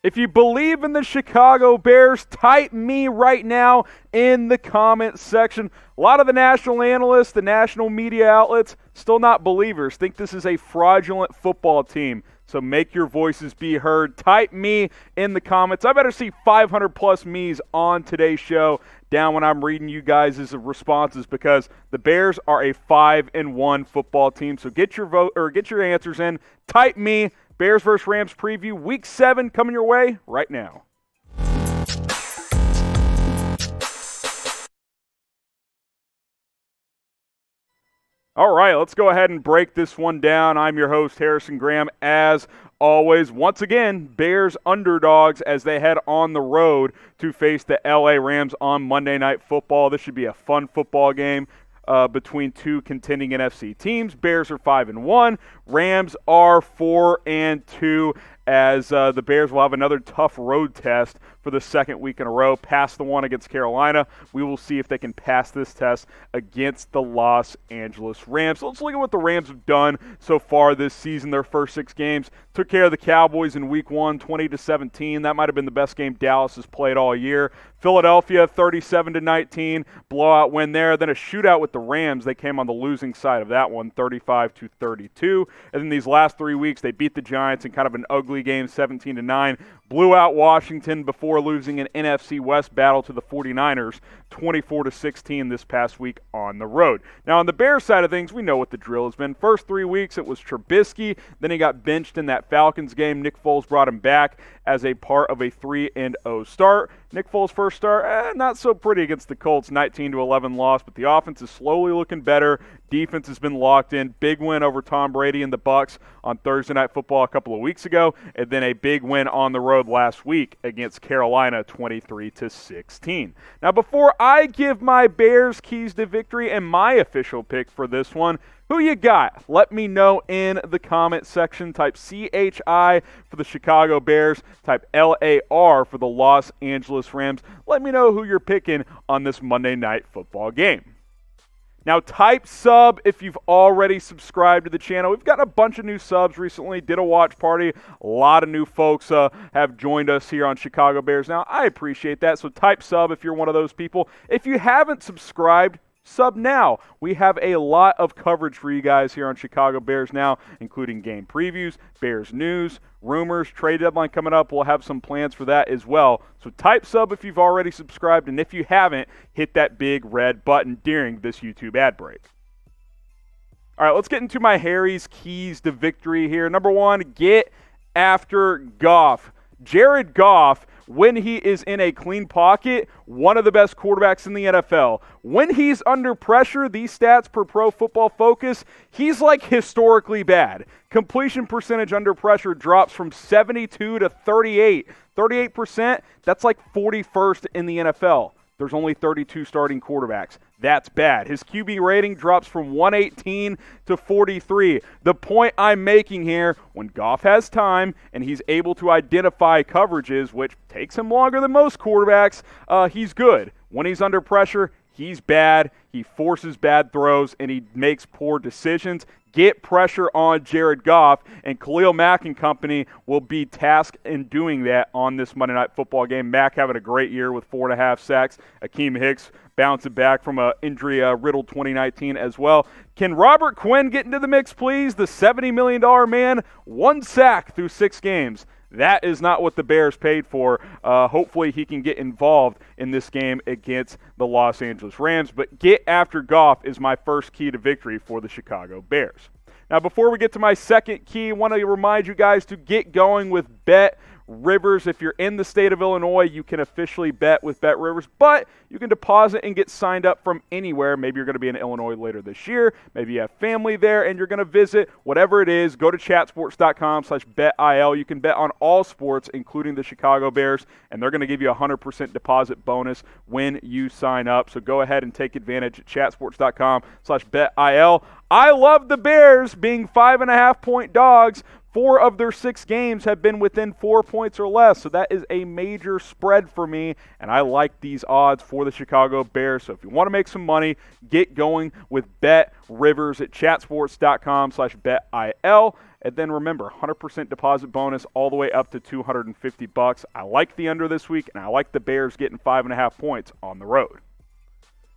If you believe in the Chicago Bears, type me right now in the comment section. A lot of the national analysts, the national media outlets, still not believers, think this is a fraudulent football team. So make your voices be heard. Type me in the comments. I better see 500 plus me's on today's show down when I'm reading you guys' responses, because the Bears are a 5-1 football team. So get your vote or get your answers in. Type me. Bears vs. Rams preview, Week 7 coming your way right now. All right, let's go ahead and break this one down. I'm your host, Harrison Graham, as always. Once again, Bears underdogs as they head on the road to face the LA Rams on Monday Night Football. This should be a fun football game between two contending NFC teams. Bears are 5-1. Rams are 4-2, as the Bears will have another tough road test for the second week in a row. Past the one against Carolina. We will see if they can pass this test against the Los Angeles Rams. So let's look at what the Rams have done so far this season. Their first 6 games. Took care of the Cowboys in Week 1, 20-17. That might have been the best game Dallas has played all year. Philadelphia, 37-19. Blowout win there. Then a shootout with the Rams. They came on the losing side of that one, 35-32. And then these last 3 weeks, they beat the Giants in kind of an ugly game, 17-9. Blew out Washington before losing an NFC West battle to the 49ers, 24-16 this past week on the road. Now, on the Bears side of things, we know what the drill has been. First 3 weeks, it was Trubisky. Then he got benched in that Falcons game. Nick Foles brought him back as a part of a 3-0 start. Nick Foles' first start, not so pretty against the Colts, 19-11 loss, but the offense is slowly looking better. Defense has been locked in. Big win over Tom Brady and the Bucs on Thursday Night Football a couple of weeks ago, and then a big win on the road last week against Carolina, 23-16. Now, before I give my Bears keys to victory and my official pick for this one, who you got? Let me know in the comment section. Type CHI for the Chicago Bears. Type LAR for the Los Angeles Rams. Let me know who you're picking on this Monday Night Football game. Now, type sub if you've already subscribed to the channel. We've got a bunch of new subs recently. Did a watch party. A lot of new folks have joined us here on Chicago Bears Now. I appreciate that. So type sub if you're one of those people. If you haven't subscribed, sub now. We have a lot of coverage for you guys here on Chicago Bears Now, including game previews, Bears news, rumors, trade deadline coming up. We'll have some plans for that as well. So type sub if you've already subscribed, and if you haven't, hit that big red button during this YouTube ad break. All right, let's get into my Harry's keys to victory here. Number 1, get after Goff. Jared Goff, when he is in a clean pocket, one of the best quarterbacks in the NFL. When he's under pressure, these stats per Pro Football Focus, he's like historically bad. Completion percentage under pressure drops from 72 to 38. 38%, that's like 41st in the NFL. There's only 32 starting quarterbacks. That's bad. His QB rating drops from 118 to 43. The point I'm making here, when Goff has time and he's able to identify coverages, which takes him longer than most quarterbacks, he's good. When he's under pressure, he's bad. He forces bad throws, and he makes poor decisions. Get pressure on Jared Goff, and Khalil Mack and company will be tasked in doing that on this Monday Night Football game. Mack having a great year with 4.5 sacks. Akeem Hicks bouncing back from an injury-riddled 2019 as well. Can Robert Quinn get into the mix, please? The $70 million man, 1 sack through 6 games. That is not what the Bears paid for. Hopefully he can get involved in this game against the Los Angeles Rams. But get after Goff is my first key to victory for the Chicago Bears. Now, before we get to my second key, I want to remind you guys to get going with Bet Rivers. If you're in the state of Illinois, you can officially bet with Bet Rivers, but you can deposit and get signed up from anywhere. Maybe you're going to be in Illinois later this year. Maybe you have family there and you're going to visit. Whatever it is, go to chatsports.com/betil. You can bet on all sports, including the Chicago Bears, and they're going to give you a 100% deposit bonus when you sign up. So go ahead and take advantage at chatsports.com/betil. I love the Bears being 5.5-point dogs. 4 of their 6 games have been within 4 points or less, so that is a major spread for me, and I like these odds for the Chicago Bears. So if you want to make some money, get going with Bet Rivers at chatsports.com/BetIL. And then remember, 100% deposit bonus all the way up to $250. I like the under this week, and I like the Bears getting 5.5 points on the road.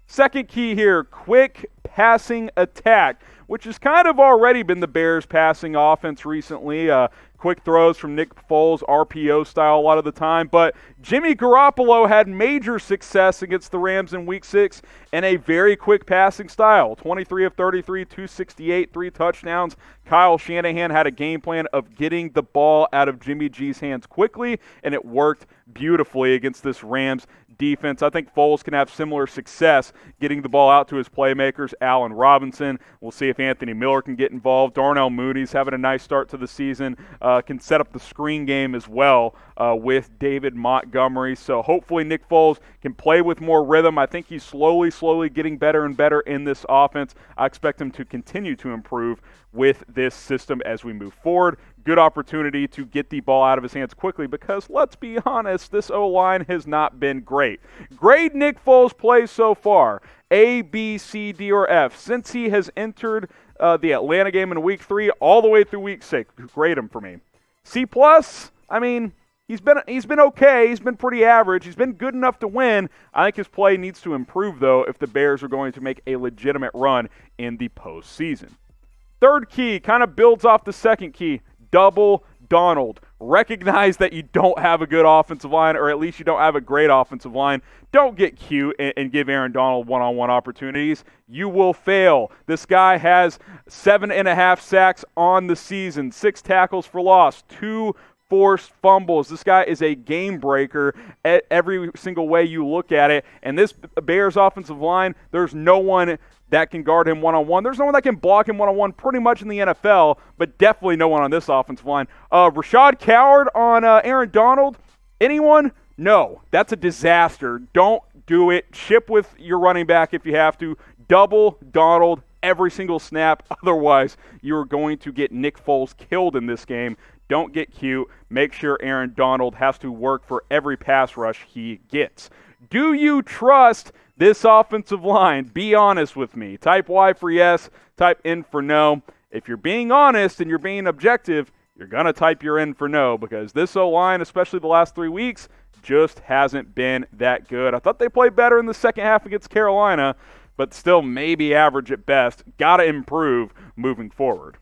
Second key here, quick passing attack, which has kind of already been the Bears' passing offense recently. Quick throws from Nick Foles, RPO style a lot of the time. But Jimmy Garoppolo had major success against the Rams in Week 6 in a very quick passing style. 23 of 33, 268, 3 touchdowns. Kyle Shanahan had a game plan of getting the ball out of Jimmy G's hands quickly, and it worked beautifully against this Rams defense. I think Foles can have similar success getting the ball out to his playmakers, Allen Robinson. We'll see if Anthony Miller can get involved. Darnell Mooney's having a nice start to the season. Can set up the screen game as well with David Montgomery. So hopefully Nick Foles can play with more rhythm. I think he's slowly getting better and better in this offense. I expect him to continue to improve with this system as we move forward. Good opportunity to get the ball out of his hands quickly because, let's be honest, this O-line has not been great. Grade Nick Foles' plays so far, A, B, C, D, or F. Since he has entered the Atlanta game in Week 3 all the way through Week 6, grade him for me. C+, I mean, he's been okay. He's been pretty average. He's been good enough to win. I think his play needs to improve, though, if the Bears are going to make a legitimate run in the postseason. Third key kind of builds off the second key. Double Donald. Recognize that you don't have a good offensive line, or at least you don't have a great offensive line. Don't get cute and give Aaron Donald one-on-one opportunities. You will fail. This guy has 7.5 sacks on the season, 6 tackles for loss, 2 forced fumbles. This guy is a game breaker at every single way you look at it. And this Bears offensive line, there's no one that can guard him one-on-one. There's no one that can block him one-on-one pretty much in the NFL, but definitely no one on this offensive line. Rashad Coward on Aaron Donald. Anyone? No. That's a disaster. Don't do it. Ship with your running back if you have to. Double Donald every single snap. Otherwise, you're going to get Nick Foles killed in this game. Don't get cute. Make sure Aaron Donald has to work for every pass rush he gets. Do you trust this offensive line? Be honest with me. Type Y for yes, type N for no. If you're being honest and you're being objective, you're going to type your N for no, because this O-line, especially the last 3 weeks, just hasn't been that good. I thought they played better in the second half against Carolina, but still maybe average at best. Got to improve moving forward.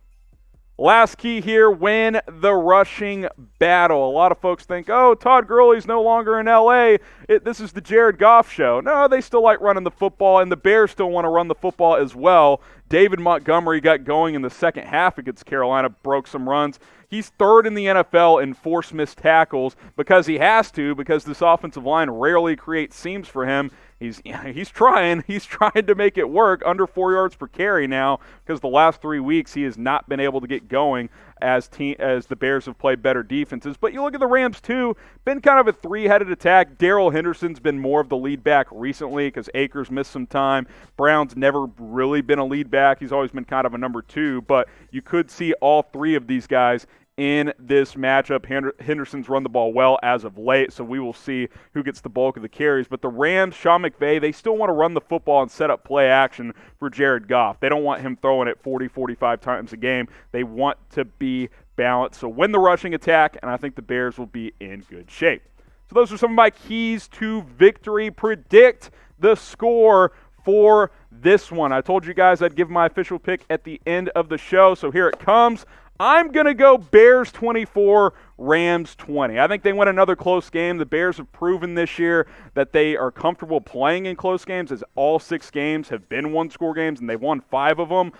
Last key here, win the rushing battle. A lot of folks think, oh, Todd Gurley's no longer in L.A. This is the Jared Goff show. No, they still like running the football, and the Bears still want to run the football as well. David Montgomery got going in the second half against Carolina, broke some runs. He's third in the NFL in forced missed tackles because he has to, because this offensive line rarely creates seams for him. He's trying to make it work, under 4 yards per carry now, because the last 3 weeks he has not been able to get going as the Bears have played better defenses. But you look at the Rams too, been kind of a three-headed attack. Darrell Henderson's been more of the lead back recently because Akers missed some time. Brown's never really been a lead back. He's always been kind of a number 2, but you could see all 3 of these guys in this matchup. Henderson's run the ball well as of late, so we will see who gets the bulk of the carries. But the Rams, Sean McVay, they still want to run the football and set up play action for Jared Goff. They don't want him throwing it 40, 45 times a game. They want to be balanced. So win the rushing attack, and I think the Bears will be in good shape. So those are some of my keys to victory. Predict the score for this one. I told you guys I'd give my official pick at the end of the show, so here it comes. I'm going to go Bears 24, Rams 20. I think they win another close game. The Bears have proven this year that they are comfortable playing in close games, as all 6 games have been one-score games, and they've won 5 of them.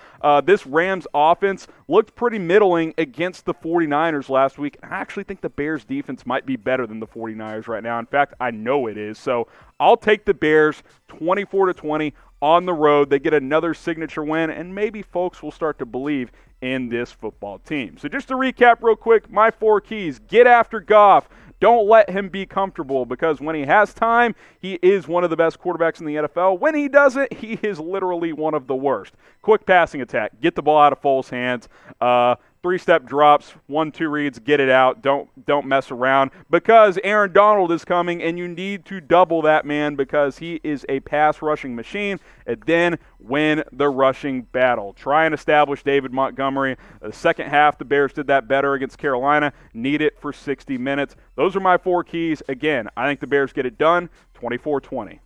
This Rams offense looked pretty middling against the 49ers last week. I actually think the Bears defense might be better than the 49ers right now. In fact, I know it is. So I'll take the Bears 24-20 on the road. They get another signature win, and maybe folks will start to believe in this football team. So just to recap real quick, my 4 keys: get after Goff. Don't let him be comfortable, because when he has time, he is one of the best quarterbacks in the NFL. When he doesn't, he is literally one of the worst. Quick passing attack. Get the ball out of Foles' hands. 3-step drops, 1-2 reads, get it out. Don't mess around, because Aaron Donald is coming, and you need to double that man because he is a pass rushing machine, and then win the rushing battle. Try and establish David Montgomery. The second half, the Bears did that better against Carolina. Need it for 60 minutes. Those are my 4 keys. Again, I think the Bears get it done 24-20.